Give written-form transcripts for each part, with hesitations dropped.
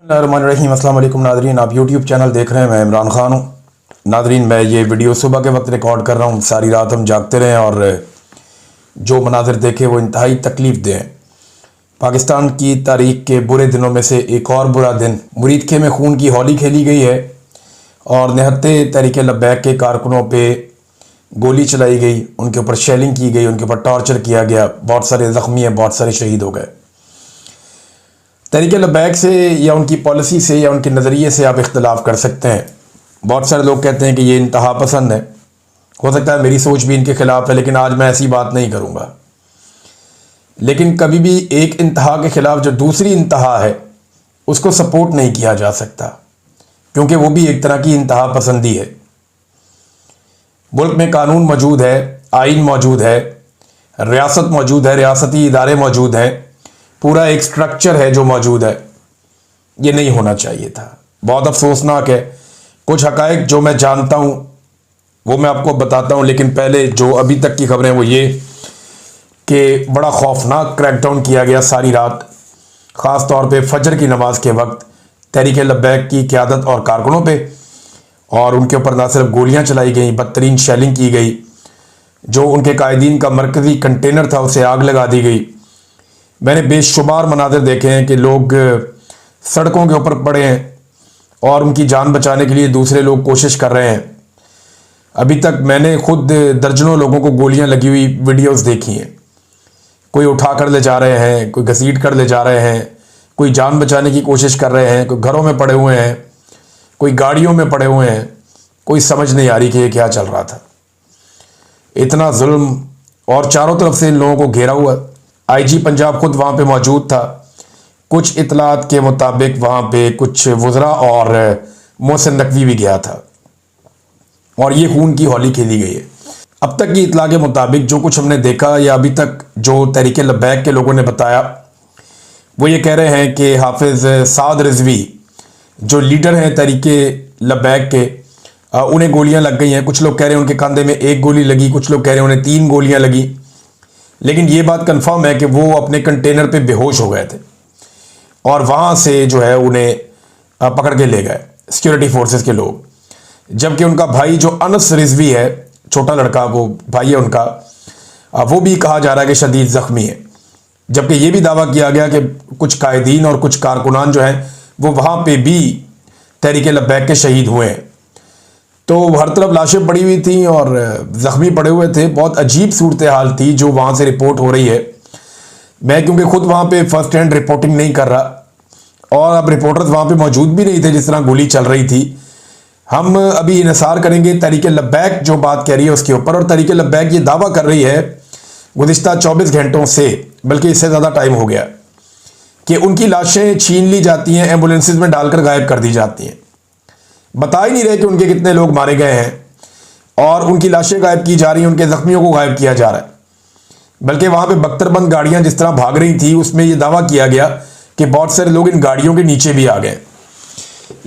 रहीम अस्सलाम वालेकुम नादरीन, आप यूट्यूब चैनल देख रहे हैं। मैं इमरान खान हूँ। नादरीन, मैं ये वीडियो सुबह के वक्त रिकॉर्ड कर रहा हूँ। सारी रात हम जागते रहे और जो मनाजिर देखे वो इंतहाई तकलीफ़ दे हैं। पाकिस्तान की तारीख के बुरे दिनों में से एक और बुरा दिन, मुरीदखे में खून की होली खेली गई है और निहत्ते तहरीक लब्बैक के कारकुनों पे गोली चलाई गई, उनके ऊपर शेलिंग की गई, उनके ऊपर टॉर्चर किया गया। बहुत सारे ज़ख्मी हैं, बहुत सारे शहीद हो गए। तहरीक लब्बैक से या उनकी पॉलिसी से या उनके नज़रिए से आप इख्तलाफ कर सकते हैं। बहुत सारे लोग कहते हैं कि ये इंतहा पसंद है। हो सकता है मेरी सोच भी इनके ख़िलाफ़ है, लेकिन आज मैं ऐसी बात नहीं करूँगा। लेकिन कभी भी एक इंतहा के ख़िलाफ़ जो दूसरी इंतहा है उसको सपोर्ट नहीं किया जा सकता, क्योंकि वो भी एक तरह की इंतहा पसंदी है। मुल्क में कानून मौजूद है, आइन मौजूद है, रियासत मौजूद है, रियासती इदारे मौजूद हैं, पूरा एक स्ट्रक्चर है जो मौजूद है। ये नहीं होना चाहिए था। बहुत अफसोसनाक है। कुछ हकायक जो मैं जानता हूँ वो मैं आपको बताता हूँ, लेकिन पहले जो अभी तक की खबरें वो ये कि बड़ा खौफनाक क्रैकडाउन किया गया सारी रात, ख़ास तौर पे फजर की नमाज के वक्त तहरीक लब्बैक की क़यादत और कारकुनों पे, और उनके ऊपर ना सिर्फ गोलियाँ चलाई गई, बदतरीन शेलिंग की गई। जो उनके कायदीन का मरकज़ी कंटेनर था उसे आग लगा दी गई। मैंने बेशुमार मनाज़िर देखे हैं कि लोग सड़कों के ऊपर पड़े हैं और उनकी जान बचाने के लिए दूसरे लोग कोशिश कर रहे हैं। अभी तक मैंने खुद दर्जनों लोगों को गोलियां लगी हुई वीडियोस देखी हैं। कोई उठा कर ले जा रहे हैं, कोई घसीट कर ले जा रहे हैं, कोई जान बचाने की कोशिश कर रहे हैं, कोई घरों में पड़े हुए हैं, कोई गाड़ियों में पड़े हुए हैं। कोई समझ नहीं आ रही कि ये क्या चल रहा था। इतना जुल्म, और चारों तरफ से इन लोगों को घेरा हुआ। आईजी पंजाब खुद वहाँ पे मौजूद था। कुछ इतलात के मुताबिक वहाँ पे कुछ वज़रा और मोहसिन नकवी भी गया था और ये खून की होली खेली गई है। अब तक की इतला के मुताबिक जो कुछ हमने देखा या अभी तक जो तहरीक लब्बैक के लोगों ने बताया, वो ये कह रहे हैं कि हाफिज़ साद रिजवी जो लीडर हैं तहरीक लब्बैक के, उन्हें गोलियां लग गई हैं। कुछ लोग कह रहे हैं उनके कंधे में एक गोली लगी, कुछ लोग कह रहे हैं उन्हें 3 गोलियां लगी। लेकिन ये बात कंफर्म है कि वो अपने कंटेनर पे बेहोश हो गए थे और वहाँ से जो है उन्हें पकड़ के ले गए सिक्योरिटी फोर्सेस के लोग। जबकि उनका भाई जो अनस रिजवी है, छोटा लड़का, वो भाई है उनका, वो भी कहा जा रहा है कि शदीद ज़ख्मी है। जबकि ये भी दावा किया गया कि कुछ कायदीन और कुछ कारकुनान जो हैं वो वहाँ पे भी तहरीक लब्बैक के शहीद हुए हैं। तो हर तरफ लाशें पड़ी हुई थी और ज़ख्मी पड़े हुए थे। बहुत अजीब सूरत हाल थी जो वहाँ से रिपोर्ट हो रही है। मैं क्योंकि खुद वहाँ पे फर्स्ट हैंड रिपोर्टिंग नहीं कर रहा और अब रिपोर्टर्स वहाँ पे मौजूद भी नहीं थे जिस तरह गोली चल रही थी। हम अभी इन्हिसार करेंगे तहरीक लब्बैक जो बात कह रही है उसके ऊपर। और तहरीक लब्बैक ये दावा कर रही है गुज़िश्ता 24 घंटों से, बल्कि इससे ज़्यादा टाइम हो गया, कि उनकी लाशें छीन ली जाती हैं, एम्बुलेंसेज में डालकर गायब कर दी जाती हैं। बता ही नहीं रहे कि उनके कितने लोग मारे गए हैं और उनकी लाशें गायब की जा रही हैं, उनके ज़ख्मियों को गायब किया जा रहा है। बल्कि वहाँ पे बख्तरबंद गाड़ियाँ जिस तरह भाग रही थी उसमें यह दावा किया गया कि बहुत सारे लोग इन गाड़ियों के नीचे भी आ गए।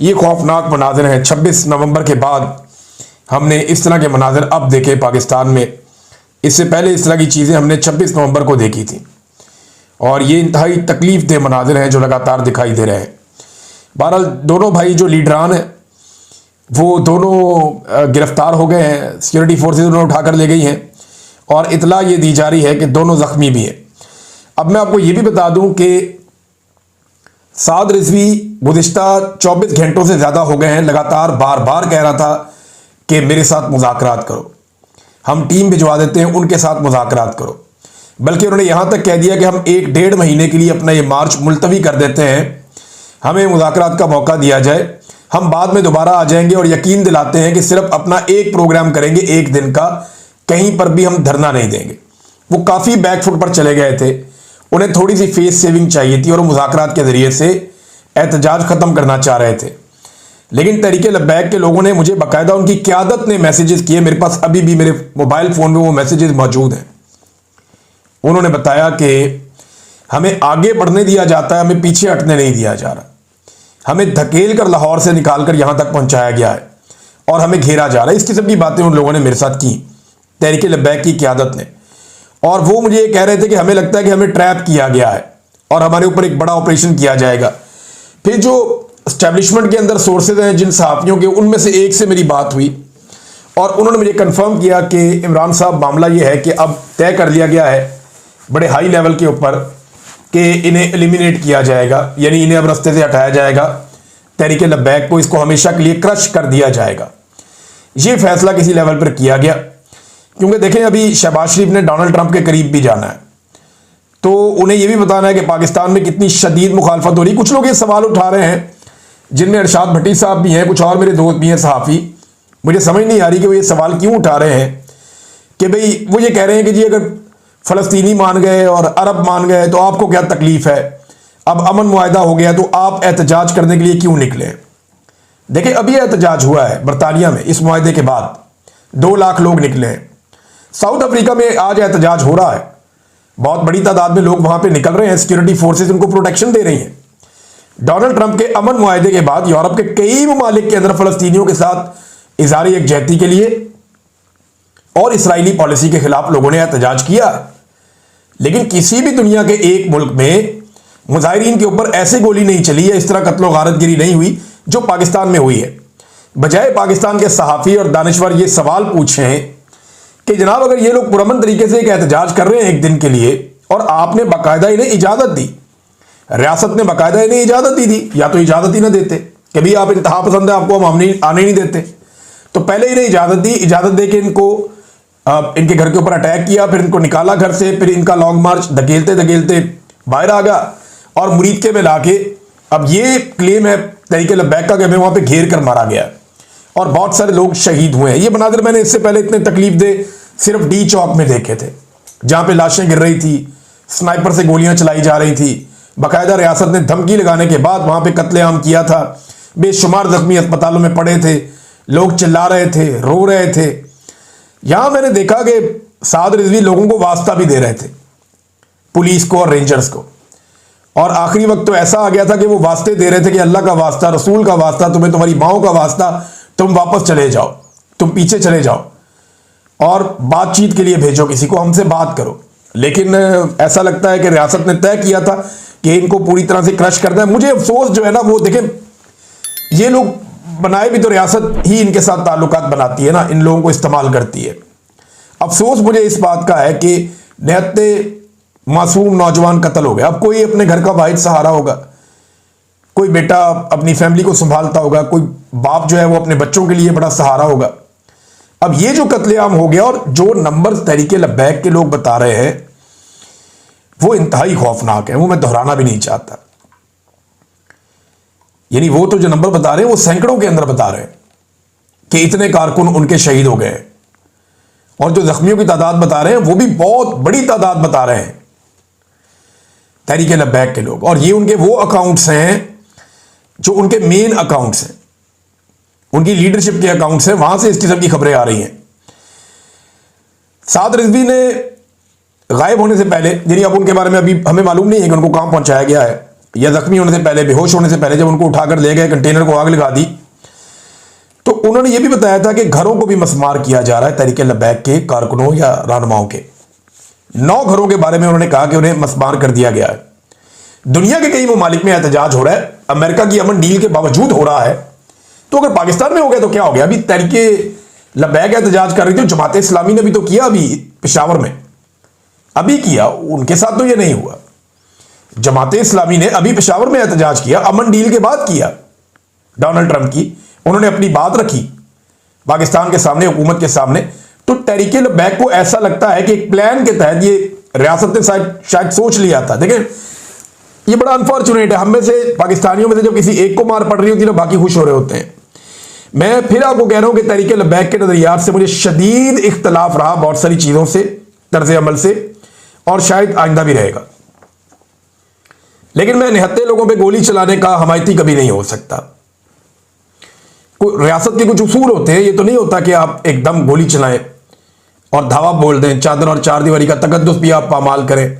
ये खौफनाक मनाजिर हैं। 26 नवंबर के बाद हमने इस तरह के मनाजिर अब देखे पाकिस्तान में। इससे पहले इस तरह की चीज़ें हमने 26 नवंबर को देखी थी और ये इंतहाई तकलीफ दे मनाजिर हैं जो लगातार दिखाई दे रहे हैं। बहरहाल दोनों भाई जो लीडरान हैं वो दोनों गिरफ्तार हो गए हैं, सिक्योरिटी फोर्सेज उन्हें उठाकर ले गई हैं और इतला ये दी जा रही है कि दोनों ज़ख्मी भी हैं। अब मैं आपको ये भी बता दूं कि साद रिजवी गुज़िश्ता 24 घंटों से ज़्यादा हो गए हैं लगातार बार बार कह रहा था कि मेरे साथ मुज़ाकरात करो, हम टीम भिजवा देते हैं, उनके साथ मुज़ाकरात करो। बल्कि उन्होंने यहाँ तक कह दिया कि हम 1-1.5 महीने के लिए अपना ये मार्च मुलतवी कर देते हैं, हमें मुज़ाकरात का मौका दिया जाए, हम बाद में दोबारा आ जाएंगे। और यकीन दिलाते हैं कि सिर्फ अपना एक प्रोग्राम करेंगे 1 दिन का, कहीं पर भी हम धरना नहीं देंगे। वो काफ़ी बैकफुट पर चले गए थे, उन्हें थोड़ी सी फेस सेविंग चाहिए थी और मुज़ाकरात के ज़रिए से एहतजाज ख़त्म करना चाह रहे थे। लेकिन तहरीक लब्बैक के लोगों ने, मुझे बाकायदा उनकी क़यादत ने मैसेजेस किए, मेरे पास अभी भी मेरे मोबाइल फ़ोन में वो मैसेजेस मौजूद हैं। उन्होंने बताया कि हमें आगे बढ़ने दिया जाता है, हमें पीछे हटने नहीं दिया जा रहा, हमें धकेल कर लाहौर से निकाल कर यहाँ तक पहुँचाया गया है और हमें घेरा जा रहा है। इस किस्म की बातें उन लोगों ने मेरे साथ की, तहरीक लब्बैक की क़यादत ने। और वो मुझे ये कह रहे थे कि हमें लगता है कि हमें ट्रैप किया गया है और हमारे ऊपर एक बड़ा ऑपरेशन किया जाएगा। फिर जो एस्टेब्लिशमेंट के अंदर सोर्सेज हैं जिन सहाफ़ियों के, उनमें से एक से मेरी बात हुई और उन्होंने मुझे कंफर्म किया कि इमरान साहब मामला ये है कि अब तय कर लिया गया है बड़े हाई लेवल के ऊपर कि इन्हें एलिमिनेट किया जाएगा, यानी इन्हें अब रास्ते से हटाया जाएगा, तहरीक लब्बैक को इसको हमेशा के लिए क्रश कर दिया जाएगा। ये फैसला किसी लेवल पर किया गया क्योंकि देखें अभी शहबाज शरीफ ने डोनाल्ड ट्रंप के करीब भी जाना है, तो उन्हें यह भी बताना है कि पाकिस्तान में कितनी शदीद मुखालफत हो रही। कुछ लोग ये सवाल उठा रहे हैं जिनमें अरशाद भट्टी साहब भी हैं, कुछ और मेरे दोस्त भी हैं सहाफ़ी, मुझे समझ नहीं आ रही कि वो ये सवाल क्यों उठा रहे हैं कि भाई वो ये कह रहे हैं कि जी अगर फ़लस्तीनी मान गए और अरब मान गए तो आपको क्या तकलीफ़ है, अब अमन मुआहदा हो गया तो आप एहतजाज करने के लिए क्यों निकले। देखिए अभी एहतजाज हुआ है बरतानिया में, इस मुआहदे के बाद 2 लाख लोग निकले हैं। साउथ अफ्रीका में आज एहतजाज हो रहा है, बहुत बड़ी तादाद में लोग वहां पे निकल रहे हैं, सिक्योरिटी फोर्सेस उनको प्रोटेक्शन दे रही हैं। डोनाल्ड ट्रंप के अमन मुआहदे के बाद यूरोप के कई ममालिक के अंदर फ़लस्तीनियों के साथ इज़हार यकजहती के लिए और इसराइली पॉलिसी के खिलाफ लोगों ने एहतजाज किया, लेकिन किसी भी दुनिया के एक मुल्क में मुजाहिरीन के ऊपर ऐसे गोली नहीं चली है, इस तरह कत्लो गारतगिरी नहीं हुई जो पाकिस्तान में हुई है। बजाय पाकिस्तान के सहाफ़ी और दानिश्वर ये सवाल पूछें कि जनाब अगर ये लोग पुरअमन तरीके से एक एहतजाज कर रहे हैं एक दिन के लिए और आपने बाकायदा इन्हें इजाज़त दी, रियासत ने बाकायदा इन्हें इजाज़त दी थी, या तो इजाज़त ही ना देते कि भाई आप इंतहा पसंद है आपको हम आने नहीं देते, तो पहले इन्हें इजाज़त दी, इजाज़त दे के इनको इनके घर के ऊपर अटैक किया, फिर इनको निकाला घर से, फिर इनका लॉन्ग मार्च धकेलते धकेलते बाहर आ गया और मुरीदके में लाके अब ये क्लेम है तहरीक लब्बैक का कि हमें वहाँ पे घेर कर मारा गया और बहुत सारे लोग शहीद हुए हैं। ये मनाज़िर मैंने इससे पहले इतने तकलीफ दे सिर्फ डी चौक में देखे थे, जहाँ पे लाशें गिर रही थी, स्नाइपर से गोलियां चलाई जा रही थी, बाकायदा रियासत ने धमकी लगाने के बाद वहाँ पे कत्लेआम किया था, बेशुमार जख्मी अस्पतालों में पड़े थे, लोग चिल्ला रहे थे, रो रहे थे। यहाँ मैंने देखा कि साद रिजवी लोगों को वास्ता भी दे रहे थे, पुलिस को और रेंजर्स को, और आखिरी वक्त तो ऐसा आ गया था कि वो वास्ते दे रहे थे कि अल्लाह का वास्ता, रसूल का वास्ता, तुम्हें तुम्हारी माओ का वास्ता, तुम वापस चले जाओ, तुम पीछे चले जाओ और बातचीत के लिए भेजो किसी को, हमसे बात करो। लेकिन ऐसा लगता है कि रियासत ने तय किया था कि इनको पूरी तरह से क्रश करना है। मुझे अफसोस जो है ना, वो देखें ये लोग बनाए भी तो रियासत ही इनके साथ ताल्लुकात बनाती है ना, इन लोगों को इस्तेमाल करती है। अफसोस मुझे इस बात का है कि निहत्ते मासूम नौजवान कत्ल हो गया। अब कोई अपने घर का वाहिद सहारा होगा, कोई बेटा अपनी फैमिली को संभालता होगा, कोई बाप जो है वो अपने बच्चों के लिए बड़ा सहारा होगा। अब ये जो कत्लेआम हो गया और जो नंबर तहरीक लब्बैक के लोग बता रहे हैं वो इंतहाई खौफनाक है, वो मैं दोहराना भी नहीं चाहता। यानी वो तो जो नंबर बता रहे हैं वो सैकड़ों के अंदर बता रहे हैं कि इतने कारकुन उनके शहीद हो गए, और जो जख्मियों की तादाद बता रहे हैं वो भी बहुत बड़ी तादाद बता रहे हैं तहरीक लब्बैक के लोग। और ये उनके वो अकाउंट्स हैं जो उनके मेन अकाउंट्स हैं, उनकी लीडरशिप के अकाउंट्स हैं, वहां से इस किस्म की खबरें आ रही हैं। साद रिजवी ने गायब होने से पहले, यानी अब उनके बारे में अभी हमें मालूम नहीं है कि उनको कहां पहुंचाया गया है, या जख्मी होने से पहले, बेहोश होने से पहले जब उनको उठाकर ले गए, कंटेनर को आग लगा दी, तो उन्होंने यह भी बताया था कि घरों को भी मसमार किया जा रहा है तहरीक लब्बैक के कारकुनों या रहनुमाओं के। 9 घरों के बारे में उन्होंने कहा कि उन्हें मसमार कर दिया गया है। दुनिया के कई ममालिक में एहतजाज हो रहा है, अमेरिका की अमन डील के बावजूद हो रहा है, तो अगर पाकिस्तान में हो गया तो क्या हो गया। अभी तहरीक लब्बैक एहतजाज कर रही थी, जमात इस्लामी ने भी तो किया, अभी पेशावर में अभी किया, उनके साथ तो ये नहीं हुआ। जमात इस्लामी ने अभी पेशावर में एहतजाज किया, अमन डील के बाद किया, डोनाल्ड ट्रंप की, उन्होंने अपनी बात रखी पाकिस्तान के सामने, हुकूमत के सामने। तो तहरीक लब्बैक को ऐसा लगता है कि एक प्लान के तहत ये रियासत ने शायद सोच लिया था। देखें ये बड़ा अनफॉर्चुनेट है, हम में से पाकिस्तानियों में से जब किसी एक को मार पड़ रही होती है ना, बाकी खुश हो रहे होते हैं। मैं फिर आपको कह रहा हूं कि तहरीक लब्बैक के नजरियात से मुझे शदीद इख्तलाफ रहा बहुत सारी चीजों से, तर्ज अमल से, और शायद आइंदा भी रहेगा। लेकिन मैं निहत्ते लोगों पे गोली चलाने का हमायती कभी नहीं हो सकता। रियासत के कुछ उसूल होते हैं, ये तो नहीं होता कि आप एकदम गोली चलाएं और धावा बोल दें, चादर और चार दीवारी का तकद्दुस भी आप पामाल करें।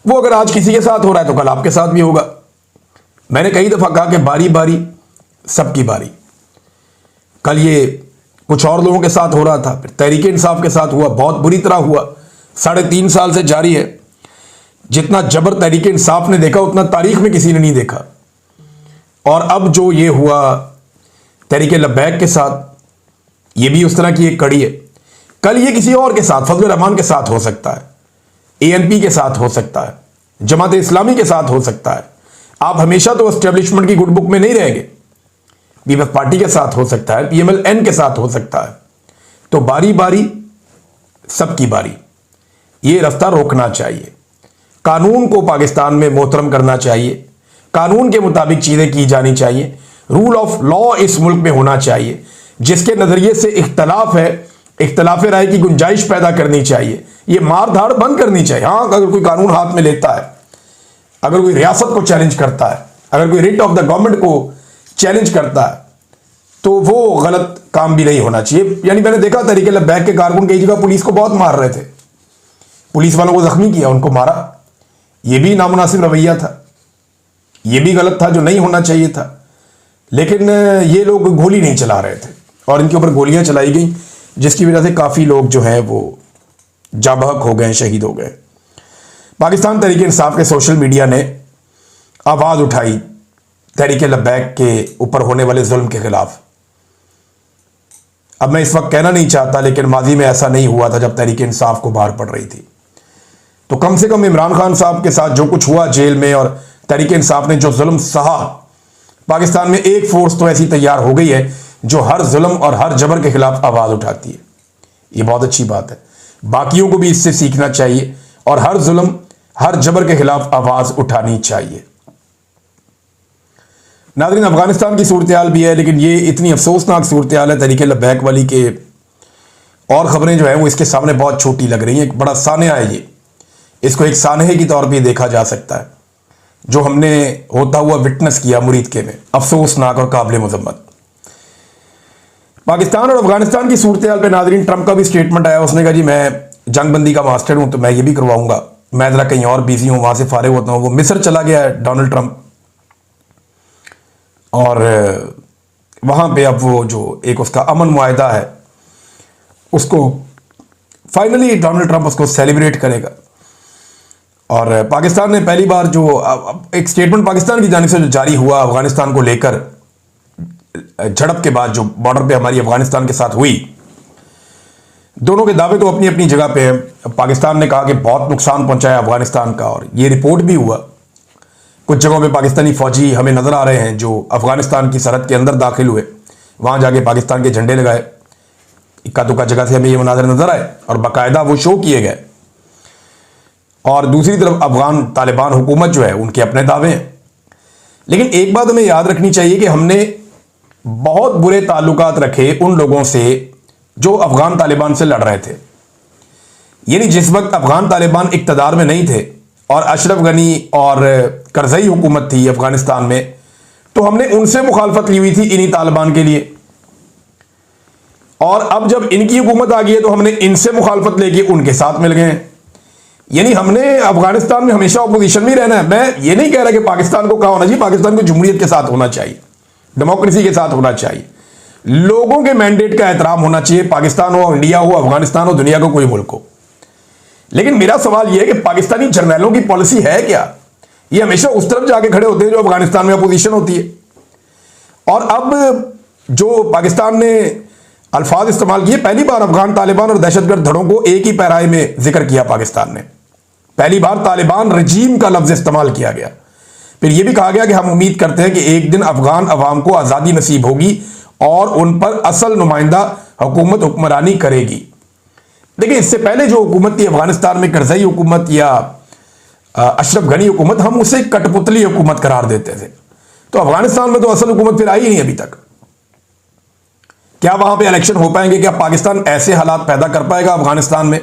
वो अगर आज किसी के साथ हो रहा है तो कल आपके साथ भी होगा। मैंने कई दफा कहा कि बारी बारी सबकी बारी। कल ये कुछ और लोगों के साथ हो रहा था, फिर तहरीक इंसाफ के साथ हुआ, बहुत बुरी तरह हुआ, 3.5 साल से जारी है। जितना जबर तहरीक इंसाफ ने देखा उतना तारीख में किसी ने नहीं देखा। और अब जो ये हुआ तहरीके लब्बैक के साथ, ये भी उस तरह की एक कड़ी है। कल ये किसी और के साथ, फजल रहमान के साथ हो सकता है, ANP के साथ हो सकता है, जमात इस्लामी के साथ हो सकता है। आप हमेशा तो एस्टेब्लिशमेंट की गुड बुक में नहीं रहेंगे। पीपल्स पार्टी के साथ हो सकता है, PMLN के साथ हो सकता है। तो बारी बारी सबकी बारी, ये रास्ता रोकना चाहिए। कानून को पाकिस्तान में मोहतरम करना चाहिए, कानून के मुताबिक चीजें की जानी चाहिए, रूल ऑफ लॉ इस मुल्क में होना चाहिए। जिसके नजरिए से इख्तलाफ है, इख्तलाफ राय की गुंजाइश पैदा करनी चाहिए। ये मार धाड़ बंद करनी चाहिए। हाँ, अगर कोई कानून हाथ में लेता है, अगर कोई रियासत को चैलेंज करता है, अगर कोई रिट ऑफ द गवर्नमेंट को चैलेंज करता है, तो वो गलत काम भी नहीं होना चाहिए। यानी मैंने देखा तहरीके लब्बैक के कारकुन कई जगह पुलिस को बहुत मार रहे थे, पुलिस वालों को जख्मी किया, उनको मारा। ये भी नामुनासिब रवैया था, ये भी गलत था, जो नहीं होना चाहिए था। लेकिन ये लोग गोली नहीं चला रहे थे और इनके ऊपर गोलियां चलाई गई, जिसकी वजह से काफ़ी लोग जो हैं वो जाबहक हो गए, शहीद हो गए। पाकिस्तान तहरीक इंसाफ के सोशल मीडिया ने आवाज़ उठाई तहरीके लब्बैक के ऊपर होने वाले जुल्म के खिलाफ। अब मैं इस वक्त कहना नहीं चाहता, लेकिन माजी में ऐसा नहीं हुआ था जब तहरीक इंसाफ को बाहर पड़ रही थी। तो कम से कम इमरान खान साहब के साथ जो कुछ हुआ जेल में, और तहरीक इंसाफ ने जो जुल्म सहा, पाकिस्तान में एक फोर्स तो ऐसी तैयार हो गई है जो हर जुल्म और हर जबर के खिलाफ आवाज़ उठाती है। ये बहुत अच्छी बात है, बाकियों को भी इससे सीखना चाहिए और हर जुल्म हर जबर के खिलाफ आवाज़ उठानी चाहिए। नाज़रीन, अफगानिस्तान की सूरत हाल भी है, लेकिन ये इतनी अफसोसनाक सूरत हाल है तहरीके लब्बैक वाली के, और ख़बरें जो हैं वो इसके सामने बहुत छोटी लग रही हैं। एक बड़ा सानहा है ये, इसको एक सानहे की तौर पे देखा जा सकता है, जो हमने होता हुआ विटनेस किया मुरीदके में। अफसोसनाक और काबिल मज़म्मत। पाकिस्तान और अफगानिस्तान की सूरत हाल पर नाज़रीन, ट्रंप का भी स्टेटमेंट आया। उसने कहा जी मैं जंगबंदी का मास्टर हूँ, तो मैं ये भी करवाऊंगा, मैं ज़रा कहीं और बिजी हूँ, वहाँ से फारिग होता हूँ। वो मिस्र चला गया है डोनाल्ड ट्रंप, और वहाँ पे अब वो जो एक उसका अमन मुआहदा है, उसको फाइनली डोनाल्ड ट्रंप उसको सेलिब्रेट करेगा। और पाकिस्तान ने पहली बार जो एक स्टेटमेंट पाकिस्तान की जानिब से जो जारी हुआ अफगानिस्तान को लेकर, झड़प के बाद जो बॉर्डर पे हमारी अफगानिस्तान के साथ हुई, दोनों के दावे तो अपनी अपनी जगह पे हैं। पाकिस्तान ने कहा कि बहुत नुकसान पहुंचाया अफगानिस्तान का, और ये रिपोर्ट भी हुआ। कुछ जगहों पे पाकिस्तानी फौजी हमें नज़र आ रहे हैं जो अफगानिस्तान की सरहद के अंदर दाखिल हुए, वहाँ जाके पाकिस्तान के झंडे लगाए। इक्का दुक्का जगह से हमें ये मनाज़र नज़र आए और बाकायदा वो शो किए गए। और दूसरी तरफ अफगान तालिबान हुकूमत जो है, उनके अपने दावे हैं। लेकिन एक बात हमें याद रखनी चाहिए कि हमने बहुत बुरे ताल्लुकात रखे उन लोगों से जो अफगान तालिबान से लड़ रहे थे। यानी जिस वक्त अफगान तालिबान इक़्तिदार में नहीं थे और अशरफ गनी और करज़ई हुकूमत थी अफगानिस्तान में, तो हमने उनसे मुखालफत ली हुई थी इन्हीं तालिबान के लिए। और अब जब इनकी हुकूमत आ गई है तो हमने इनसे मुखालफत लेके उनके साथ मिल गए। यानी हमने अफगानिस्तान में हमेशा अपोजिशन में रहना है। मैं ये नहीं कह रहा कि पाकिस्तान को क्या होना चाहिए, पाकिस्तान को जमहूरियत के साथ होना चाहिए, डेमोक्रेसी के साथ होना चाहिए, लोगों के मैंडेट का एहतराम होना चाहिए। पाकिस्तान हो, इंडिया हो, अफगानिस्तान हो, दुनिया का कोई मुल्क हो। लेकिन मेरा सवाल यह है कि पाकिस्तानी जर्नैलों की पॉलिसी है क्या? ये हमेशा उस तरफ जाके खड़े होते हैं जो अफगानिस्तान में अपोजिशन होती है। और अब जो पाकिस्तान ने अल्फाज इस्तेमाल किए, पहली बार अफगान तालिबान और दहशतगर्द धड़ों को एक ही पैराए में जिक्र किया पाकिस्तान ने। पहली बार तालिबान रजीम का लफ्ज इस्तेमाल किया गया। फिर यह भी कहा गया कि हम उम्मीद करते हैं कि एक दिन अफगान अवाम को आज़ादी नसीब होगी और उन पर असल नुमाइंदा हुकूमत हुक्मरानी करेगी। देखिए, इससे पहले जो हुकूमत थी अफगानिस्तान में, करज़ई हुकूमत या अशरफ गनी हुकूमत, हम उसे कठपुतली हुकूमत करार देते थे। तो अफगानिस्तान में तो असल हुकूमत फिर आई ही नहीं अभी तक। क्या वहां पे इलेक्शन हो पाएंगे? क्या पाकिस्तान ऐसे हालात पैदा कर पाएगा अफगानिस्तान में?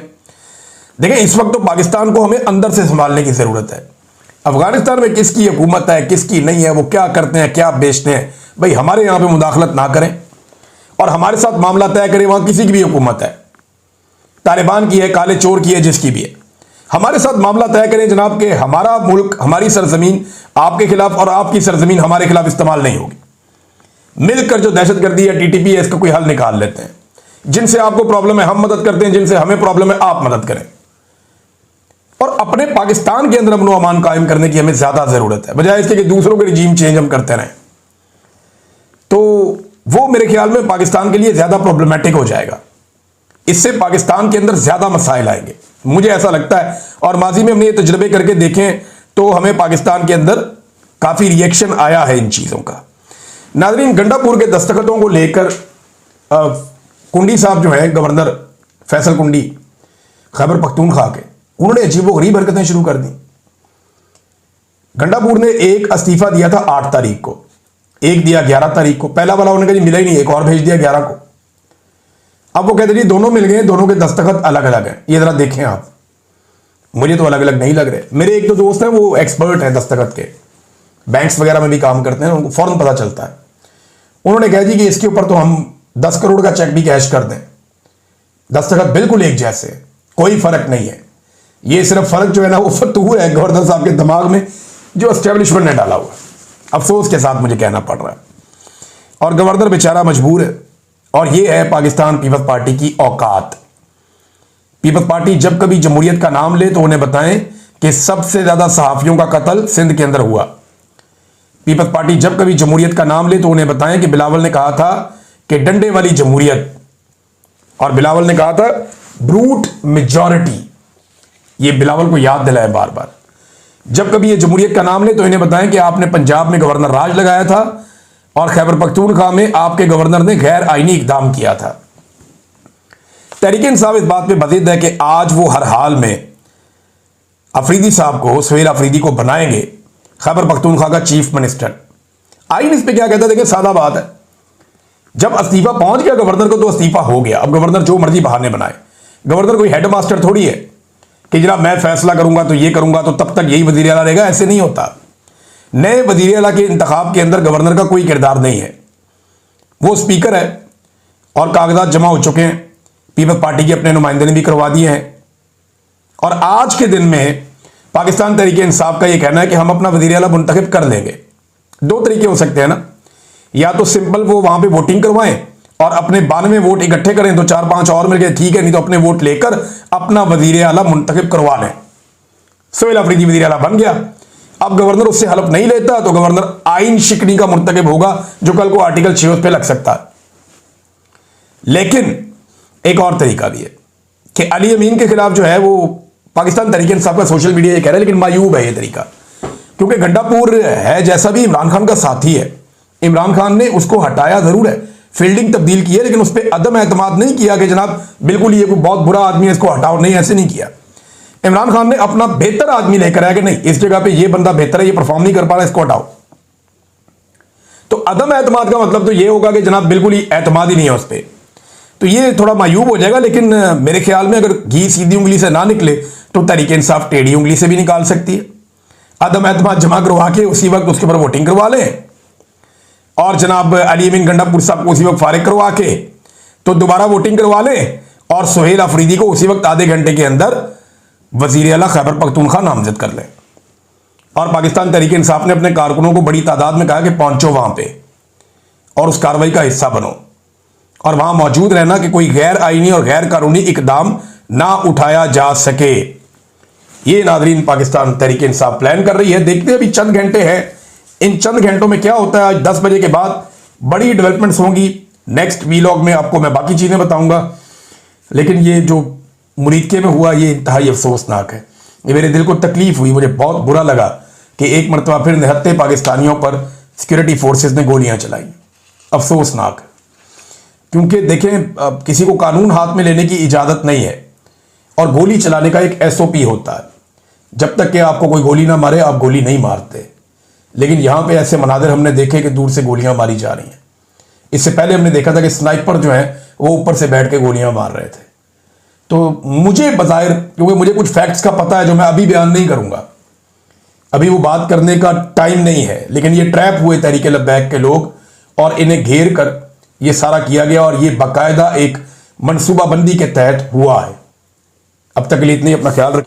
देखिए, इस वक्त तो पाकिस्तान को हमें अंदर से संभालने की जरूरत है। अफगानिस्तान में किसकी हुकूमत है, किसकी नहीं है, वो क्या करते हैं, क्या बेचते हैं, भाई हमारे यहां पे मुदाखलत ना करें और हमारे साथ मामला तय करें। वहां किसी की भी हुकूमत है, तालिबान की है, काले चोर की है, जिसकी भी है, हमारे साथ मामला तय करें जनाब के हमारा मुल्क, हमारी सरजमीन आपके खिलाफ और आपकी सरजमीन हमारे खिलाफ इस्तेमाल नहीं होगी। मिलकर जो दहशतगर्दी है, टीटीपी है, इसका कोई हल निकाल लेते हैं। जिनसे आपको प्रॉब्लम है हम मदद करते हैं, जिनसे हमें प्रॉब्लम है आप मदद करें। और अपने पाकिस्तान के अंदर अमन व अमान कायम करने की हमें ज्यादा जरूरत है, बजाय इसके कि दूसरों के रिजीम चेंज हम करते रहें। तो वो मेरे ख्याल में पाकिस्तान के लिए ज़्यादा प्रॉब्लमेटिक हो जाएगा। इससे पाकिस्तान के अंदर ज़्यादा मसाइल आएंगे, मुझे ऐसा लगता है। और माजी में हमने ये तजर्बे करके देखें तो हमें पाकिस्तान के अंदर काफ़ी रिएक्शन आया है इन चीज़ों का। नाज़रीन, गंडापुर के दस्तखतों को लेकर कुंडी साहब जो है, गवर्नर फैसल कुंडी खैबर पख्तूनख्वा के, उन्होंने अजीबोगरीब हरकतें शुरू कर दी। गंडापुर ने एक इस्तीफा दिया था 8 तारीख को, एक दिया 11 तारीख को। पहला वाला उन्होंने कहा जी मिला ही नहीं, एक और भेज दिया 11 को। अब वो कहते जी दोनों मिल गए, दोनों के दस्तखत अलग अलग हैं। ये जरा देखें आप, मुझे तो अलग अलग नहीं लग रहे। मेरे एक तो दोस्त हैं, वो एक्सपर्ट हैं दस्तखत के, बैंक्स वगैरह में भी काम करते हैं, उनको फौरन पता चलता है। उन्होंने कहा जी कि इसके ऊपर तो हम 10 करोड़ का चेक भी कैश कर दें, दस्तखत बिल्कुल एक जैसे, कोई फर्क नहीं है। ये सिर्फ फर्क जो है ना वो फतूर है गवर्नर साहब के दिमाग में, जो एस्टेब्लिशमेंट ने डाला हुआ। अफसोस के साथ मुझे कहना पड़ रहा है, और गवर्नर बेचारा मजबूर है। और ये है पाकिस्तान पीपल्स पार्टी की औकात। पीपल्स पार्टी जब कभी जमहूरियत का नाम ले तो उन्हें बताएं कि सबसे ज्यादा सहाफियों का कत्ल सिंध के अंदर हुआ। पीपल्स पार्टी जब कभी जमहूरियत का नाम ले तो उन्हें बताएं कि बिलावल ने कहा था कि डंडे वाली जमहूरियत, और बिलावल ने कहा था ब्रूट मेजॉरिटी। ये बिलावल को याद दिलाएं बार बार। जब कभी ये जमहूरियत का नाम ले तो इन्हें बताएं कि आपने पंजाब में गवर्नर राज लगाया था और खैबर पख्तूनख्वा में आपके गवर्नर ने गैर आईनी इकदाम किया था। तहरीक इंसाफ इस बात पे बज़िद है कि आज वो हर हाल में अफरीदी साहब को, सुहेल अफरीदी को बनाएंगे खैबर पख्तूनख्वा का चीफ मिनिस्टर। आइन इस पे क्या कहता है, देखिए सादा बात है, जब इस्तीफा पहुंच गया गवर्नर को तो इस्तीफा हो गया। अब गवर्नर जो मर्जी बहाने बनाए, गवर्नर कोई हेड मास्टर थोड़ी है कि जनाब मैं फैसला करूंगा तो ये करूंगा तो तब तक यही वजीर आला रहेगा, ऐसे नहीं होता। नए वजीर आला के इंतखाब के अंदर गवर्नर का कोई किरदार नहीं है, वो स्पीकर है और कागजात जमा हो चुके हैं, पीपल्स पार्टी के अपने नुमाइंदे ने भी करवा दिए हैं। और आज के दिन में पाकिस्तान तहरीक इंसाफ का ये कहना है कि हम अपना वजीर आला मुंतखब कर लेंगे। 2 तरीके हो सकते हैं ना, या तो सिंपल वो वहां पे वोटिंग करवाएं और अपने 92 वोट इकट्ठे करें तो 4-5 और मिल गए, ठीक है, नहीं तो अपने वोट लेकर अपना वजीर आला मुंतखब करवा लें। सुहेल अफरीदी वजीर आला बन गया। अब गवर्नर उससे हलफ नहीं लेता तो गवर्नर आइन शिकनी का मुंतखब होगा, जो कल को आर्टिकल 6 पे लग सकता है। लेकिन एक और तरीका भी है कि अली अमीन के खिलाफ जो है वो पाकिस्तान तहरीक इंसाफ का सोशल मीडिया ये कह रहा है, लेकिन मायूब है ये तरीका, क्योंकि गंडापुर है जैसा भी इमरान खान का साथी है। इमरान खान ने उसको हटाया जरूर है, फील्डिंग तब्दील की है, लेकिन उस पर अदम एतमाद नहीं किया कि जनाब बिल्कुल ये कोई बहुत बुरा आदमी है इसको हटाओ, नहीं, ऐसे नहीं किया। इमरान खान ने अपना बेहतर आदमी लेकर आया कि नहीं, इस जगह पे ये बंदा बेहतर है, ये परफॉर्म नहीं कर पा रहा, इसको हटाओ। तो अदम एतमाद का मतलब तो ये होगा कि जनाब बिल्कुल ही एतमाद ही नहीं है उस पर, तो ये थोड़ा मायूब हो जाएगा। लेकिन मेरे ख्याल में अगर घी सीधी उंगली से ना निकले तो तहरीक इंसाफ टेढ़ी उंगली से भी निकाल सकती है। अदम एतमाद जमा करवा के उसी वक्त उसके ऊपर वोटिंग करवा लें और जनाब अली अमीन गंडापुर साहब को उसी वक्त फारिग करवा के तो दोबारा वोटिंग करवा लें और सुहेल अफरीदी को उसी वक्त आधे घंटे के अंदर वजीर आला खैबर पख्तूनख्वा नामजद कर लें। और पाकिस्तान तहरीक इंसाफ ने अपने कारकुनों को बड़ी तादाद में कहा कि पहुंचो वहां पे और उस कार्रवाई का हिस्सा बनो और वहां मौजूद रहना कि कोई गैर आईनी और गैर कानूनी इकदाम ना उठाया जा सके। ये नाजरीन पाकिस्तान तहरीक इंसाफ प्लान कर रही है। देखते हैं, अभी चंद घंटे हैं, इन चंद घंटों में क्या होता है। आज 10 बजे के बाद बड़ी डेवलपमेंट्स होंगी। नेक्स्ट वीलॉग में आपको मैं बाकी चीजें बताऊंगा। लेकिन ये जो मुरीदके में हुआ ये इंतहाई अफसोसनाक है। ये मेरे दिल को तकलीफ हुई, मुझे बहुत बुरा लगा कि एक मरतबा फिर निहत्ते पाकिस्तानियों पर सिक्योरिटी फोर्सेस ने गोलियां चलाई। अफसोसनाक, क्योंकि देखें किसी को कानून हाथ में लेने की इजाजत नहीं है और गोली चलाने का एक SOP होता है। जब तक कि आपको कोई गोली ना मारे आप गोली नहीं मारते। लेकिन यहां पे ऐसे मनाजिर हमने देखे कि दूर से गोलियां मारी जा रही हैं। इससे पहले हमने देखा था कि स्नाइपर जो है वो ऊपर से बैठ के गोलियां मार रहे थे। तो मुझे बज़ाहिर, क्योंकि मुझे कुछ फैक्ट्स का पता है जो मैं अभी बयान नहीं करूंगा, अभी वो बात करने का टाइम नहीं है, लेकिन ये ट्रैप हुए तहरीक लब्बैक के लोग और इन्हें घेर कर ये सारा किया गया और ये बाकायदा एक मनसूबाबंदी के तहत हुआ है। अब तक के लिए इतनी, अपना ख्याल रखिए।